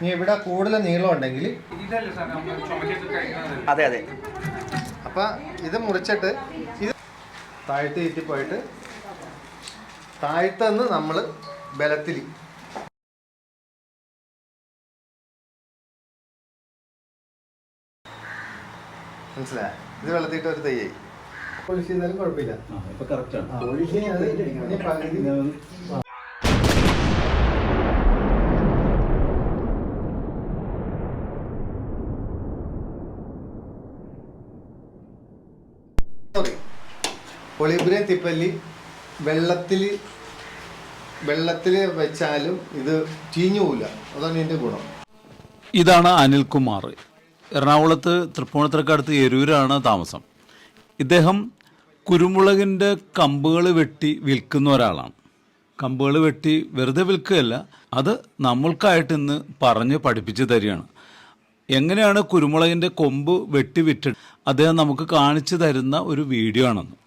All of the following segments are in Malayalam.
ഇനി ഇവിടെ കൂടുതൽ നീളം ഉണ്ടെങ്കിൽ അതെ അതെ. അപ്പം ഇത് മുറിച്ചിട്ട് ഇത് താഴ്ത്തി ഇറ്റിപ്പോയിട്ട് താഴ്ത്തുനിന്ന് നമ്മൾ ബലത്തിൽ മനസ്സിലായ? ഇത് വെള്ളത്തിയിട്ട് ഒരു തയ്യായി പോളിഷ് ചെയ്താലും കുഴപ്പമില്ല. ഒളിബ്രിയൻ തിപ്പല്ലി വെള്ളത്തിൽ വെച്ചാലും ഇത് ചീഞ്ഞു പോവില്ല. അതാണ് ഇതിൻ്റെ ഗുണം. ഇതാണ് അനിൽകുമാർ. എറണാകുളത്ത് തൃപ്പൂണിത്തുറക്കടുത്ത് എരൂരാണ് താമസം. ഇദ്ദേഹം കുരുമുളകിൻ്റെ കമ്പുകൾ വെട്ടി വിൽക്കുന്ന ഒരാളാണ്. കമ്പുകൾ വെട്ടി വെറുതെ വിൽക്കുകയല്ല, അത് നമ്മൾക്കായിട്ട് ഇന്ന് പറഞ്ഞ് പഠിപ്പിച്ച് തരികയാണ്. എങ്ങനെയാണ് കുരുമുളകിൻ്റെ കൊമ്പ് വെട്ടി വിറ്റിട്ട് അദ്ദേഹം നമുക്ക് കാണിച്ചു തരുന്ന ഒരു വീഡിയോ ആണെന്ന്.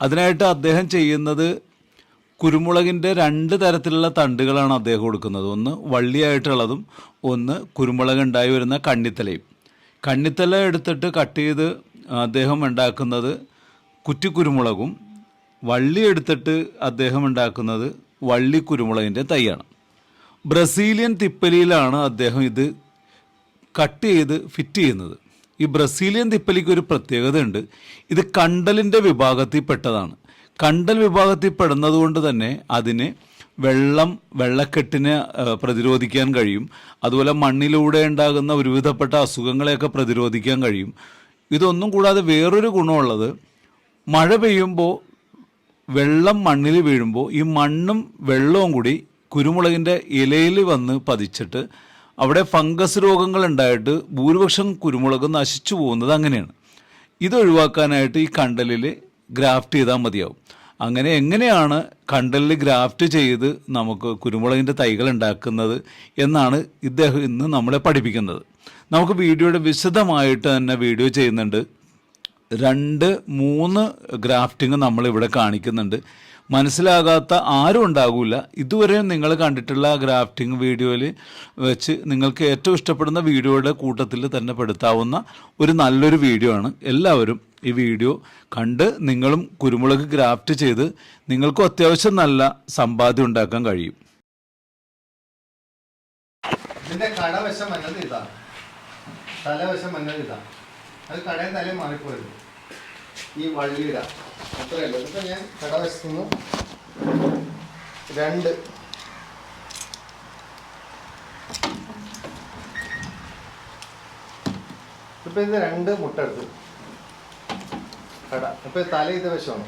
അതിനായിട്ട് അദ്ദേഹം ചെയ്യുന്നത് കുരുമുളകിൻ്റെ 2 തരത്തിലുള്ള തണ്ടുകളാണ് അദ്ദേഹം കൊടുക്കുന്നത്. ഒന്ന് വള്ളിയായിട്ടുള്ളതും ഒന്ന് കുരുമുളക് ഉണ്ടായി വരുന്ന കണ്ണിത്തലയും. കണ്ണിത്തല എടുത്തിട്ട് കട്ട് ചെയ്ത് അദ്ദേഹം ഉണ്ടാക്കുന്നത് കുറ്റിക്കുരുമുളകും, വള്ളി എടുത്തിട്ട് അദ്ദേഹം ഉണ്ടാക്കുന്നത് വള്ളി കുരുമുളകിൻ്റെ തൈയാണ്. ബ്രസീലിയൻ തിപ്പലിയിലാണ് അദ്ദേഹം ഇത് കട്ട് ചെയ്ത് ഫിറ്റ് ചെയ്യുന്നത്. ഈ ബ്രസീലിയൻ തിപ്പലിക്ക് ഒരു പ്രത്യേകത ഉണ്ട്. ഇത് കണ്ടലിൻ്റെ വിഭാഗത്തിൽ പെട്ടതാണ്. കണ്ടൽ വിഭാഗത്തിൽ പെടുന്നത് കൊണ്ട് തന്നെ അതിന് വെള്ളക്കെട്ടിനെ പ്രതിരോധിക്കാൻ കഴിയും. അതുപോലെ മണ്ണിലൂടെ ഉണ്ടാകുന്ന ഒരുവിധപ്പെട്ട അസുഖങ്ങളെയൊക്കെ പ്രതിരോധിക്കാൻ കഴിയും. ഇതൊന്നും കൂടാതെ വേറൊരു ഗുണമുള്ളത്, മഴ പെയ്യുമ്പോൾ വെള്ളം മണ്ണിൽ വീഴുമ്പോൾ ഈ മണ്ണും വെള്ളവും കൂടി കുരുമുളകിൻ്റെ ഇലയിൽ വന്ന് പതിച്ചിട്ട് അവിടെ ഫംഗസ് രോഗങ്ങൾ ഉണ്ടായിട്ട് ഭൂരിപക്ഷം കുരുമുളക് നശിച്ചു പോകുന്നത് അങ്ങനെയാണ്. ഇതൊഴിവാക്കാനായിട്ട് ഈ കണ്ടലിൽ ഗ്രാഫ്റ്റ് ചെയ്താൽ മതിയാവും. അങ്ങനെ എങ്ങനെയാണ് കണ്ടലിൽ ഗ്രാഫ്റ്റ് ചെയ്ത് നമുക്ക് കുരുമുളകിൻ്റെ തൈകൾ ഉണ്ടാക്കുന്നത് എന്നാണ് ഇദ്ദേഹം ഇന്ന് നമ്മളെ പഠിപ്പിക്കുന്നത്. നമുക്ക് വീഡിയോയുടെ വിശദമായിട്ട് തന്നെ വീഡിയോ ചെയ്യുന്നുണ്ട്. 2-3 ഗ്രാഫ്റ്റിംഗ് നമ്മളിവിടെ കാണിക്കുന്നുണ്ട്. മനസ്സിലാകാത്ത ആരും ഉണ്ടാകില്ല. ഇതുവരെ നിങ്ങൾ കണ്ടിട്ടുള്ള ഗ്രാഫ്റ്റിംഗ് വീഡിയോയിൽ വെച്ച് നിങ്ങൾക്ക് ഏറ്റവും ഇഷ്ടപ്പെടുന്ന വീഡിയോയുടെ കൂട്ടത്തിൽ തന്നെ പെടുത്താവുന്ന ഒരു നല്ലൊരു വീഡിയോ ആണ്. എല്ലാവരും ഈ വീഡിയോ കണ്ട് നിങ്ങളും കുരുമുളക് ഗ്രാഫ്റ്റ് ചെയ്ത് നിങ്ങൾക്കും അത്യാവശ്യം നല്ല സമ്പാദ്യം ഉണ്ടാക്കാൻ കഴിയും. ഇതിൻ്റെ കടവശം വന്നത് ഇതാണ്, തലവശം വന്നത് ഇതാണ്. അത് കടയും തലയും മാറിപ്പോയത് ഈ വള്ളിയിട അത്രയല്ല. ഇതിപ്പോൾ ഞാൻ കടവശത്തുനിന്ന് 2 ഇപ്പം ഇത് 2 മുട്ട എടുത്തു കട. ഇപ്പോൾ തല ഇത് വശമാണ്,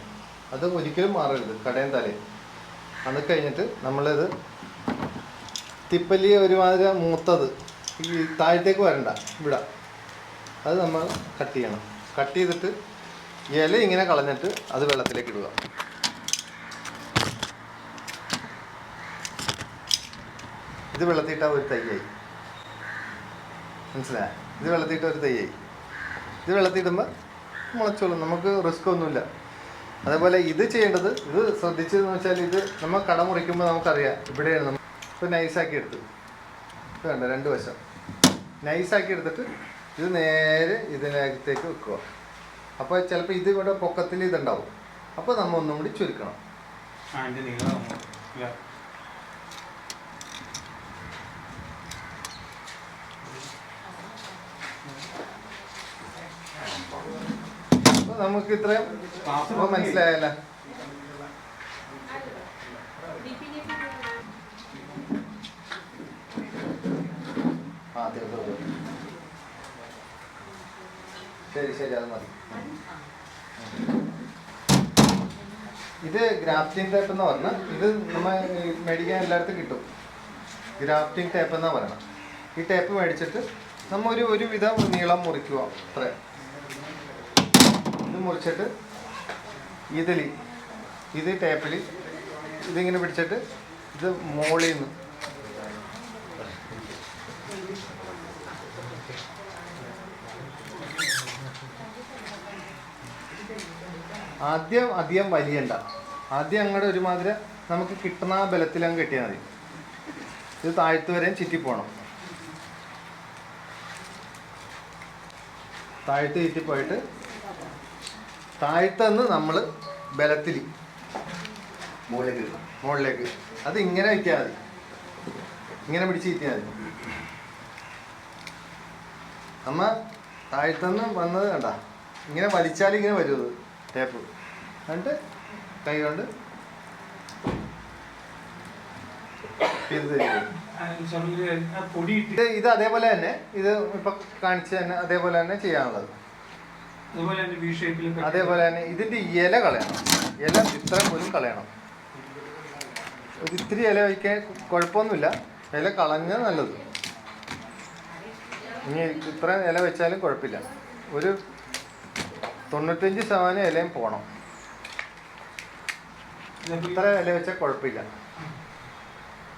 അത് ഒരിക്കലും മാറരുത്, കടയും തലയും. അത് കഴിഞ്ഞിട്ട് നമ്മളിത് തിപ്പല്ലി ഒരുമാതിരി മൂത്തത് ഈ താഴത്തേക്ക് വരണ്ട, ഇവിടെ അത് നമ്മൾ കട്ട് ചെയ്യണം. കട്ട് ചെയ്തിട്ട് ഇല ഇങ്ങനെ കളഞ്ഞിട്ട് അത് വെള്ളത്തിലേക്ക് ഇടുക. ഇത് വെള്ളത്തിയിട്ട ഒരു തൈയായി, മനസ്സിലായി? ഇത് വെള്ളത്തിയിട്ട ഒരു തൈയായി. ഇത് വെള്ളത്തിയിടുമ്പോൾ മുളച്ചോളും, നമുക്ക് റിസ്ക് ഒന്നുമില്ല. അതേപോലെ ഇത് ചെയ്യേണ്ടത്, ഇത് ശ്രദ്ധിച്ചതെന്ന് വെച്ചാൽ ഇത് നമ്മൾ കട മുറിക്കുമ്പോൾ നമുക്കറിയാം ഇവിടെയാണ് നമ്മൾ ഇപ്പോൾ നൈസാക്കി എടുത്ത് ഇത് വേണ്ട 2 വശം നൈസാക്കി എടുത്തിട്ട് ഇത് നേരെ ഇതിനകത്തേക്ക് വെക്കുക. അപ്പോൾ ചിലപ്പോൾ ഇത് ഇവിടെ പൊക്കത്തിൽ ഇതുണ്ടാവും. അപ്പോൾ നമ്മൾ ഒന്നും കൂടി ചുരുക്കണം. അപ്പോൾ നമുക്ക് ഇത്രയും മനസ്സിലായല്ല. ശരി, അത് മതി. ഇത് ഗ്രാഫ്റ്റിംഗ് ടേപ്പ് എന്ന് പറഞ്ഞാൽ ഇത് നമ്മൾ മേടിക്കാൻ എല്ലായിടത്തും കിട്ടും. ഗ്രാഫ്റ്റിംഗ് ടേപ്പ് എന്നാണ് പറയണം. ഈ ടേപ്പ് മേടിച്ചിട്ട് നമ്മൾ ഒരു വിധം നീളം മുറിക്കുക. അത്ര ഇത് മുറിച്ചിട്ട് ഇത് ടേപ്പിൽ ഇതിങ്ങനെ പിടിച്ചിട്ട് ഇത് മോളിൽ നിന്ന് ആദ്യം അധികം വലിയണ്ട, ആദ്യം അങ്ങോട്ട് ഒരുമാതിരി നമുക്ക് കിട്ടുന്ന ആ ബലത്തിൽ അങ്ങ് കെട്ടിയാൽ മതി. ഇത് താഴ്ത്തു വരെയും ചുറ്റിപ്പോണം. താഴത്ത് കയറ്റി പോയിട്ട് താഴത്തുനിന്ന് നമ്മൾ ബലത്തിൽ മുകളിലേക്ക് അത് ഇങ്ങനെ വയ്ക്കാൽ മതി. ഇങ്ങനെ പിടിച്ച് കയറ്റിയാൽ മതി. നമ്മ താഴത്തുനിന്ന് വന്നത് കണ്ട ഇങ്ങനെ വലിച്ചാൽ ഇങ്ങനെ വരും അത് ടേപ്പ്. എന്നിട്ട് കൈ കൊണ്ട് ഇത് അതേപോലെ തന്നെ ഇത് ഇപ്പൊ കാണിച്ച് തന്നെ അതേപോലെ തന്നെ ചെയ്യാനുള്ളത്. അതേപോലെ തന്നെ ഇതിന്റെ ഇല കളയണം. ഇല ഇത്രയും പോലും കളയണം. ഇത്തിരി ഇല വയ്ക്കാൻ കുഴപ്പമൊന്നുമില്ല. ഇല കളഞ്ഞാൽ നല്ലത്. ഇനി ഇത്ര ഇല വെച്ചാലും കുഴപ്പമില്ല. ഒരു 95% ഇലയും പോകണം. ഇത്ര ഇല വെച്ചാൽ കുഴപ്പമില്ല.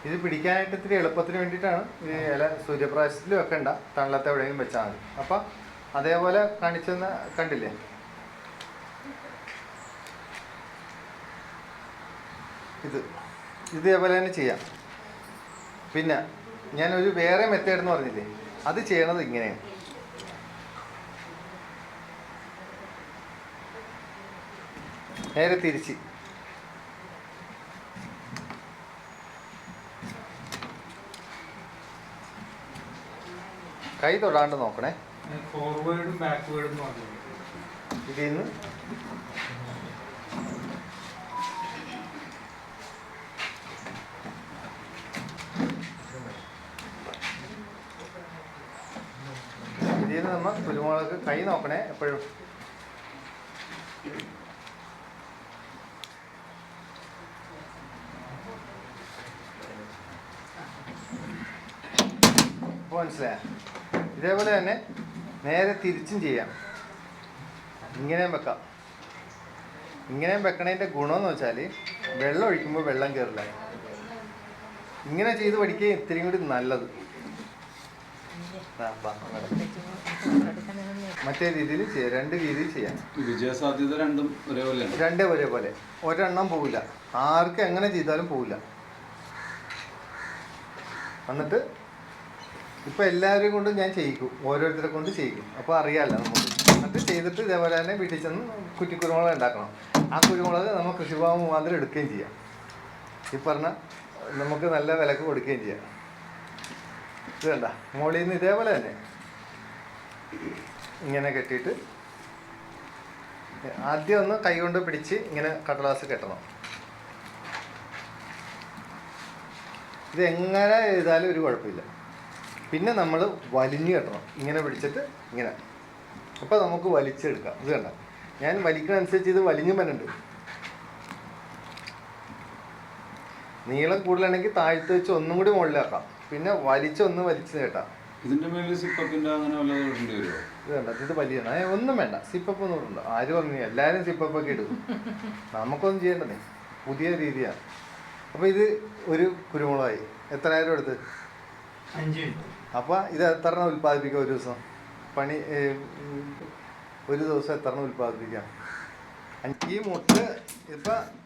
ഇത് പിടിക്കാനായിട്ട് ഇത്തിരി എളുപ്പത്തിന് വേണ്ടിയിട്ടാണ് ഈ ഇല. സൂര്യപ്രകാശത്തിൽ വെക്കണ്ട, തണലത്തെ എവിടെയെങ്കിലും വെച്ചാൽ മതി. അപ്പം അതേപോലെ കാണിച്ചെന്ന് കണ്ടില്ലേ? ഇതേപോലെ തന്നെ ചെയ്യാം. പിന്നെ ഞാനൊരു വേറെ മെത്തേഡ് എന്ന് പറഞ്ഞില്ലേ, അത് ചെയ്യണത് ഇങ്ങനെയാണ്. നേരെ തിരിച്ച് കൈ തൊടാണ്ട് നോക്കണേ. ഫോർവേഡും ബാക്ക്വേഡും ഇതിന്ന് നമ്മൾ കുരുമുളക് കൈ നോക്കണേ എപ്പോഴും. മനസ്സിലായ? ഇതേപോലെ തന്നെ നേരെ തിരിച്ചും ചെയ്യാം. ഇങ്ങനെയും വെക്കാം. ഇങ്ങനെയും വെക്കണതിൻ്റെ ഗുണമെന്ന് വെച്ചാൽ വെള്ളം ഒഴിക്കുമ്പോൾ വെള്ളം കയറില്ല. ഇങ്ങനെ ചെയ്ത് പഠിക്കുക ഇത്തിരിയും കൂടി നല്ലത്. മറ്റേ രീതിയിൽ ചെയ്യാം. 2 രീതിയിൽ ചെയ്യാം. വിജയസാധ്യത രണ്ടും ഒരേപോലെയാണ്. രണ്ടേ ഒരേപോലെ. ഒരെണ്ണം പോവില്ല. ആർക്കും എങ്ങനെ ചെയ്താലും പോവില്ല. എന്നിട്ട് ഇപ്പം എല്ലാവരും കൊണ്ട് ഞാൻ ചെയ്യിക്കും. ഓരോരുത്തരെ കൊണ്ട് ചെയ്യിക്കും. അപ്പോൾ അറിയാമല്ലോ നമുക്ക്. എന്നിട്ട് ചെയ്തിട്ട് ഇതേപോലെ തന്നെ വീട്ടിൽ ചെന്ന് കുറ്റിക്കുരുമുളക് ഉണ്ടാക്കണം. ആ കുരുമുളക് നമ്മൾ കൃഷിഭവൻ മുഖാന്തരം എടുക്കുകയും ചെയ്യാം. ഈ പറഞ്ഞ നമുക്ക് നല്ല വിലക്ക് കൊടുക്കുകയും ചെയ്യാം. ഇത് വേണ്ട മുകളിൽ നിന്ന് ഇതേപോലെ തന്നെ ഇങ്ങനെ കെട്ടിയിട്ട് ആദ്യം ഒന്ന് കൈ കൊണ്ട് പിടിച്ച് ഇങ്ങനെ കടലാസ് കെട്ടണം. ഇത് എങ്ങനെ ചെയ്താലും ഒരു കുഴപ്പമില്ല. പിന്നെ നമ്മൾ വലിഞ്ഞ് കെട്ടണം. ഇങ്ങനെ പിടിച്ചിട്ട് ഇങ്ങനെ. അപ്പോൾ നമുക്ക് വലിച്ചെടുക്കാം. ഇത് കണ്ട ഞാൻ വലിക്കുന്നതനുസരിച്ച് ഇത് വലിഞ്ഞു വരുന്നുണ്ട്. നീളം കൂടുതലാണെങ്കിൽ താഴ്ത്ത് വെച്ച് ഒന്നും കൂടി മുകളിലാക്കാം. പിന്നെ വലിച്ചൊന്ന് വലിച്ച് കേട്ടാം. ഇതിന്റെ മേലിൽ സിപ്പപ്പിന്റെ അങ്ങനെ വല്ലതും ഇടേണ്ടി വരുമോ? ഇത് വേണ്ട, ഇത് വലിയ ഒന്നും വേണ്ട. സിപ്പപ്പ് ഒന്നും ഇടണ്ട. ആര് പറഞ്ഞു? എല്ലാവരും സിപ്പപ്പൊക്കെ ഇടും. നമുക്കൊന്നും ചെയ്യേണ്ടതേ. പുതിയ രീതിയാണ്. അപ്പോൾ ഇത് ഒരു കുരുമുളകായി. എത്രായിരം എടുത്ത്? 5. അപ്പോൾ ഇത് എത്ര എണ്ണം ഉൽപ്പാദിപ്പിക്കാം ഒരു ദിവസം? ഒരു ദിവസം എത്ര എണ്ണം ഉൽപ്പാദിപ്പിക്കാം? ഈ മുട്ട് ഇപ്പം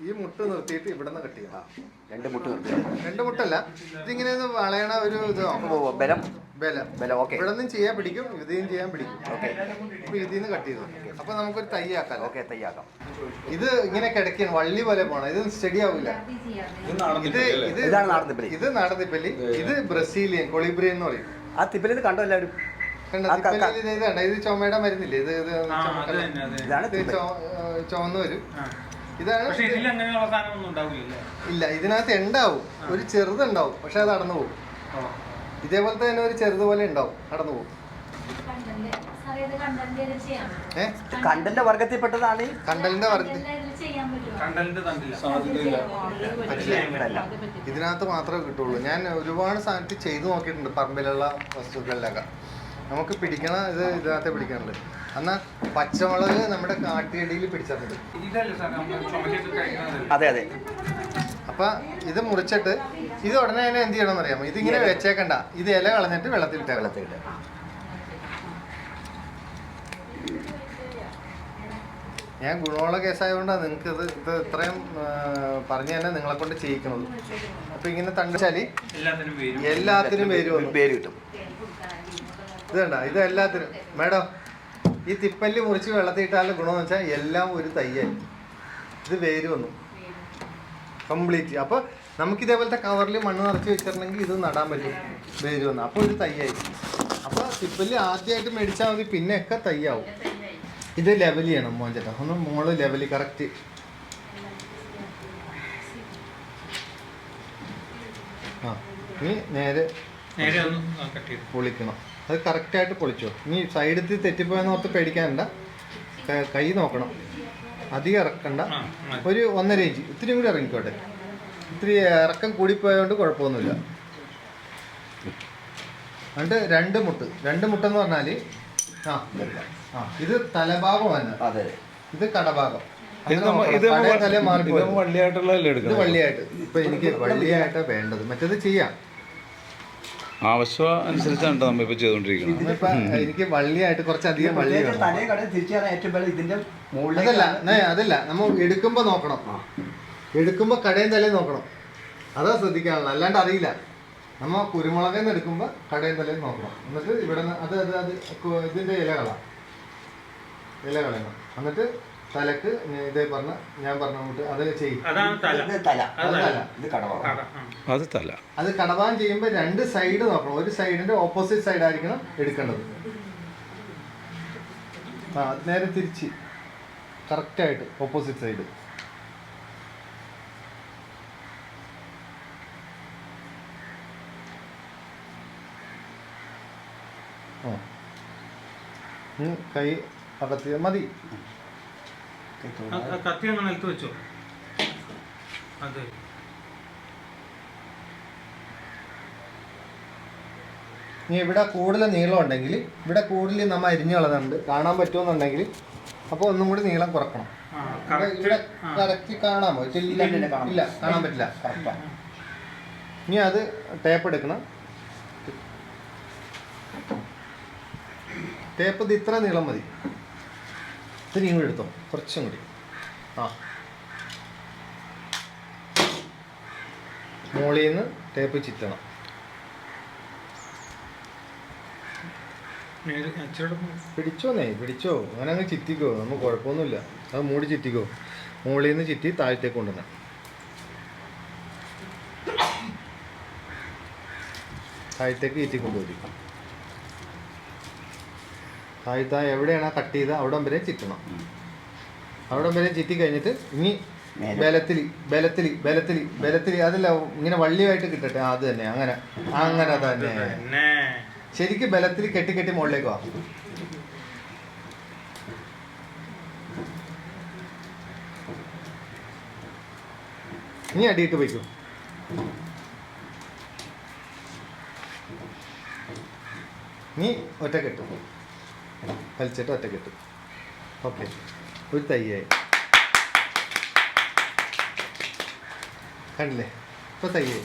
ഈ മുട്ട് നിർത്തിയിട്ട് ഇവിടെ നിന്ന് കട്ട് ചെയ്യണം. 2 മുട്ട് നിർത്തി. 2 മുട്ടല്ല, ഇതിങ്ങനെ ഒന്ന് വളയണ ഒരു ഇത് ബലം ബലം. ഓക്കെ. ഇവിടെ നിന്നും ചെയ്യാൻ പിടിക്കും, ഇതിനും ചെയ്യാൻ പിടിക്കും. ഓക്കെ. അപ്പോൾ ഇതിൽ നിന്ന് കട്ട് ചെയ്തു. അപ്പോൾ നമുക്കൊരു തയ്യാക്കാം. ഓക്കെ, തയ്യാക്കാം. ഇത് ഇങ്ങനെ കിടക്കുകയാണ്, വള്ളി പോലെ പോകണം. ഇത് സ്റ്റഡി ആവില്ല. ഇതാണ് നാടൻ തിപ്പലി. ഇത് നാടൻ തിപ്പലി. ഇത് ബ്രസീലിയൻ കൊളിബ്രിയൻ എന്ന് പറയും. ആ തിപ്പലി കണ്ടോ എല്ലാവരും? ഇത് ചുമയുടെ മരുന്നില്ലേ? ഇത് ചുവന്ന് വരും. ഇതാണ്. ഇല്ല, ഇതിനകത്ത് ഉണ്ടാവും. ഒരു ചെറുതുണ്ടാവും, പക്ഷെ അത് അടന്നു പോകും. ഇതേപോലത്തെ തന്നെ ഒരു ചെറുതുപോലെ ഉണ്ടാവും, അടന്നു പോകും. കണ്ടലിന്റെ വർഗത്തിൽപ്പെട്ടതാണ്. കണ്ടലിന്റെ വർഗത്തിൽ ഇതിനകത്ത് മാത്രമേ കിട്ടുള്ളൂ. ഞാൻ ഒരുപാട് സാധനത്തിൽ ചെയ്തു നോക്കിയിട്ടുണ്ട്. പറമ്പിലുള്ള വസ്തുക്കളിലൊക്കെ നമുക്ക് പിടിക്കണ ഇത് ഇതിനകത്ത് പിടിക്കാനുണ്ട്. എന്നാൽ പച്ചമുളക് നമ്മുടെ കാട്ടിയടിയിൽ പിടിച്ചിട്ടുണ്ട്. അതെ അതെ. അപ്പൊ ഇത് മുറിച്ചിട്ട് ഇത് ഉടനെ തന്നെ എന്ത് ചെയ്യണമെന്ന് അറിയാമോ? ഇതിങ്ങനെ വെച്ചേക്കണ്ട. ഇത് ഇല കളഞ്ഞിട്ട് വെള്ളത്തിലിട്ടേ. ഞാൻ ഗുണമുള്ള കേസായതുകൊണ്ടാണ് നിങ്ങൾക്ക് ഇത് ഇത്രയും പറഞ്ഞു തന്നെ നിങ്ങളെ കൊണ്ട് ചെയ്യിക്കുന്നത്. അപ്പൊ ഇങ്ങനെ തണ്ടിച്ചാല് എല്ലാത്തിനും പേര് കിട്ടും. ഇത് കണ്ട ഇത് എല്ലാത്തിനും മേഡം ഈ തിപ്പല്ലി മുറിച്ച് വെള്ളത്തിയിട്ടാലും ഗുണമെന്ന് വെച്ചാൽ എല്ലാം ഒരു തയ്യായി. ഇത് വേര് വന്നു കംപ്ലീറ്റ്. അപ്പോൾ നമുക്ക് ഇതേപോലത്തെ കവറിൽ മണ്ണ് നിറച്ച് വെച്ചിട്ടുണ്ടെങ്കിൽ ഇത് നടാൻ പറ്റും. വേര് വന്നു അപ്പോൾ ഒരു തയ്യായി. അപ്പോൾ തിപ്പല്ലി ആദ്യമായിട്ട് മേടിച്ചാൽ മതി, പിന്നെയൊക്കെ തയ്യാവും. ഇത് ലെവൽ ചെയ്യണം മോൻ ചേട്ടാ, ഒന്ന് മോള് ലെവൽ കറക്റ്റ്. ആ ഇനി നേരെ നേരെ ഒന്ന് കട്ട് ചെയ്തു. പൊളിക്കണം. അത് കറക്റ്റായിട്ട് പൊളിച്ചോ. ഇനി സൈഡിൽ തെറ്റിപ്പോയെന്ന് ഓർത്ത് പേടിക്കാനുണ്ട. കൈ നോക്കണം, അധികം ഇറക്കണ്ട. ഒരു 1.5 ഇഞ്ച് ഇത്തിരി കൂടി ഇറങ്ങിക്കോട്ടെ. ഇത്തിരി ഇറക്കം കൂടിപ്പോയതുകൊണ്ട് കുഴപ്പമൊന്നുമില്ല. എന്നിട്ട് 2 മുട്ട്. 2 മുട്ടെന്ന് പറഞ്ഞാൽ ഇത് തലഭാഗമാണ്, അതെ, ഇത് കടഭാഗം. വള്ളിയായിട്ടുള്ളതല്ലേ ഇത് എടുക്കുന്നത്? വള്ളിയായിട്ട്. ഇപ്പൊ എനിക്ക് വള്ളിയായിട്ടാണ് വേണ്ടത്, മറ്റേത് ചെയ്യാം. ആവശ്യം അനുസരിച്ചാണ് നമ്മളിപ്പോൾ ചെയ്തുകൊണ്ടിരിക്കുന്നത്. ഇപ്പൊ എനിക്ക് വള്ളിയായിട്ട് കുറച്ചധികം വള്ളി വേണം. തലേ കട തിരിച്ചാൽ ഏറ്റവും വലിയ ഇതിന്റെ അതല്ല നമ്മൾ എടുക്കുമ്പോ നോക്കണം. എടുക്കുമ്പോ കടയും തലയും നോക്കണം. അതാ ശ്രദ്ധിക്കാനുള്ള, അല്ലാണ്ട് അറിയില്ല. നമ്മ കുരുമുളകിൽ നിന്ന് എടുക്കുമ്പോ കടയും തലയും നോക്കണം. എന്നിട്ട് ഇവിടെ ഇതിന്റെ ഇല കളയണം. എന്നിട്ട് തലക്ക് ഞാൻ പറഞ്ഞ കൂട്ട് അത് ചെയ്യും. അതാണ് തല. അത് തല. അത് കടവാൻ ചെയ്യുമ്പോൾ 2 സൈഡ് നോക്കണം. ഒരു സൈഡിന്റെ ഓപ്പോസിറ്റ് സൈഡ് ആയിരിക്കണം എടുക്കേണ്ടത്. നേരെ തിരിച്ച് കറക്റ്റായിട്ട് ഓപ്പോസിറ്റ് സൈഡ്. കൈ അകത്ത് മതി. കത്തി ഒന്ന് നിലത്ത് വെച്ചോ. അത് ഇനി ഇവിടെ കൂടുതൽ നീളം ഉണ്ടെങ്കിൽ, ഇവിടെ കൂടുതൽ നമ്മൾ അരിഞ്ഞു കളഞ്ഞുണ്ട് കാണാൻ പറ്റുമെന്നുണ്ടെങ്കിൽ അപ്പോൾ ഒന്നും കൂടി നീളം കുറക്കണം. ഇവിടെ കറക്റ്റ് കാണാമോ? ഇല്ല, കാണാൻ പറ്റില്ല. ഇനി അത് ടേപ്പ് എടുക്കണം. ടേപ്പ് ഇത് ഇത്ര നീളം മതി. ഇത്തിരി കൂടി എടുത്തോ, കുറച്ചും കൂടി. മുകളിൽ നിന്ന് ടേപ്പ് ചുറ്റണം. പിടിച്ചോ അങ്ങനെ അങ്ങ് ചിറ്റിക്കോ, നമുക്ക് കുഴപ്പമൊന്നുമില്ല. അത് മൂടി ചിറ്റിക്കോ. മുകളിൽ നിന്ന് ചിറ്റി താഴത്തേക്ക് കൊണ്ടുവരണം. താഴത്തേക്ക് ചുറ്റി കൊണ്ടുപോയി. താഴത്ത എവിടെയാണ് കട്ട് ചെയ്ത് അവിടം വരെ ചിറ്റണം. അവിടം വരെ ചിറ്റി കഴിഞ്ഞിട്ട് ഇനി ബലത്തിലി അതല്ല, ഇങ്ങനെ വള്ളിയായിട്ട് കിട്ടട്ടെ. അത് തന്നെ, അങ്ങനെ തന്നെ ശരിക്കും ബലത്തിൽ കെട്ടി മുകളിലേക്ക് വാ. ഇനി അടിയിട്ട് വയ്ക്കും. നീ ഒറ്റക്കെട്ടും വലിച്ചിട്ട് ഒറ്റക്കെട്ടും. ഓക്കെ, ഒരു തയ്യായി. കണ്ടില്ലേ? ഇപ്പൊ തയ്യായി.